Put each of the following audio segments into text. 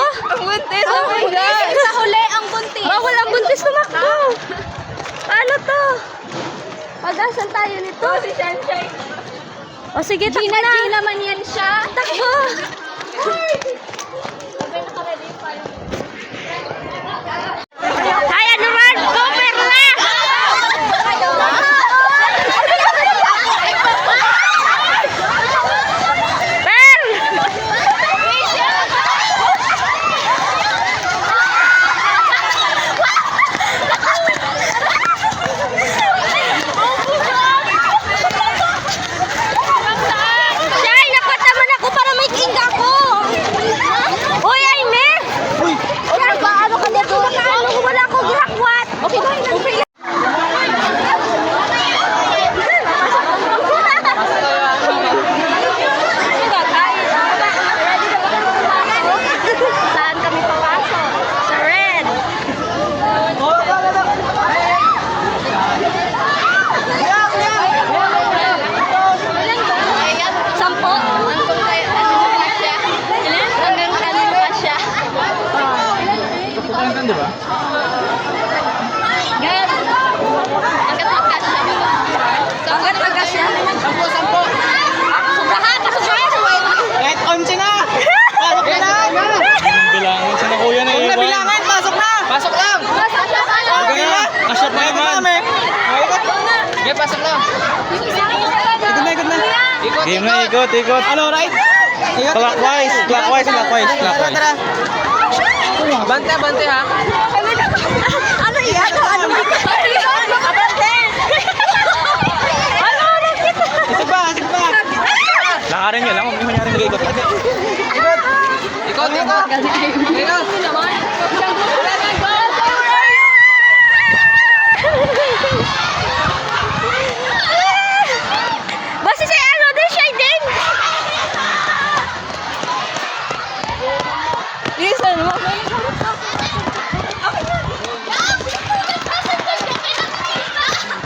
Ang buntis. Oh my God. Sa huli, ang buntis. Bawal ang buntis tumakbo. Ano to? Pag-asan tayo nito? Si Sunshine. O sige, takbo na. Gina naman yan siya. Takbo. Ay, ano man? Cover na! Di ba? Hanggat magkasya. Sampo. Sobrahan! Kahit 11 na! Pasok na! Bilangin sa na kuya na iwan. Bilangin! Pasok na! Pasok lang! Okay na! Kasyat na naman! Okay, pasok lang! Ikot na! Game na, ikot! Ano, right? Clockwise! Tara! Bante ha! Ano yan? Ano ba? Sige pa! Lakarin nyo lang, huwag nyo manyaring mag-ikot. Ikot! Basta si Elo din siya din! Listen mo!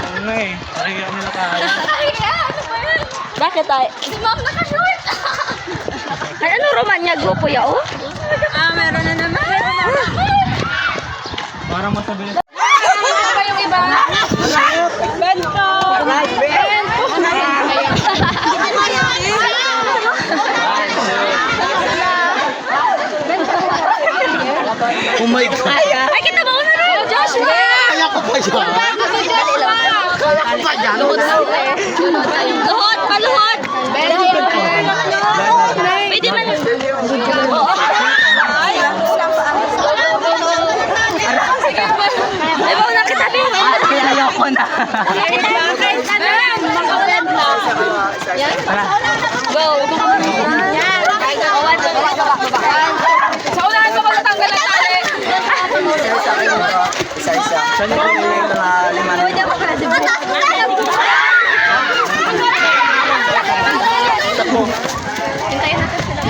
Ano na eh, nakikita nila tayo. Bakit tayo? Si Ma'am naka-short! Ay, ano Romanya grupo yaw? Meron na naman. Parang masabilis. Ano ba yung iba? Bento! Oh my God! Ay, kita mo na rin! Joshua! Kaya ko pa siya! Luhod! Paluhod! Pwede man. Ay, ba na kita din? Ayoko na! Go! Yan! Sa unahan ko magtatanggal ng tali! Isa-isa. Saan yung pamili ito na 5 Hintayin natin sila.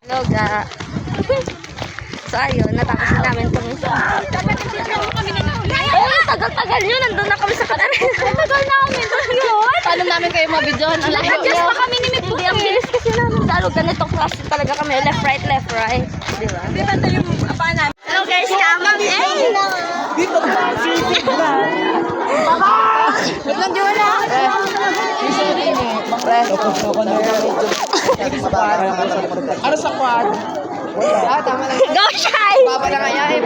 Hello, ga. So, ayun, natapos na namin itong tagal-tagal nyo. Nandun na kami sa Katarina. Tagal namin. Paano namin kayo mabidyon? Adjust pa kami ni Mitbuti. Ang bilis kasi namin. Lalo ganito class talaga kami. Left, right. Diba? Hindi banda yung apaan namin. Hello guys, kamang dito ka. Wait lang dyan na. Ano sa quad? Go shy! Baba na kaya eh.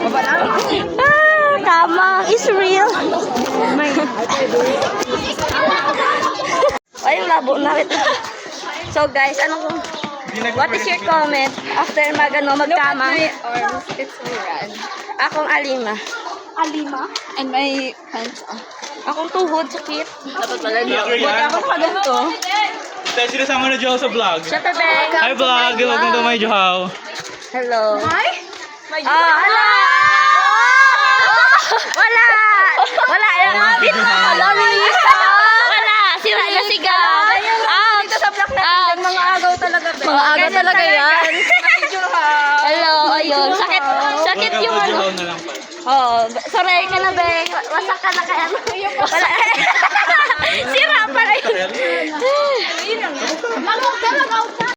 Baba na. Kamang is real. Ay, yung labo na rin. So guys, what is your comment after magkamang? It's so red. Akong alima. Alima? And my pants off. Akong tuhod, sakit. Dapat pala Huwag akong paganto. Tayo sinasama na Joao sa vlog. Shut up, Beng. Hi vlog! Welcome to my Joao. Hello. Hi? Hala! Wala! Wala! Dito! Wala! Sira na sigaw! Dito sa block natin, mga agaw talaga. Mga agaw talaga yan. Medyo ha. Hello, ayun. Sakit yung ano. na lang pala. Oo, sorry ka na, be. Wasak ka na kaya. Wala. Sira pa rin.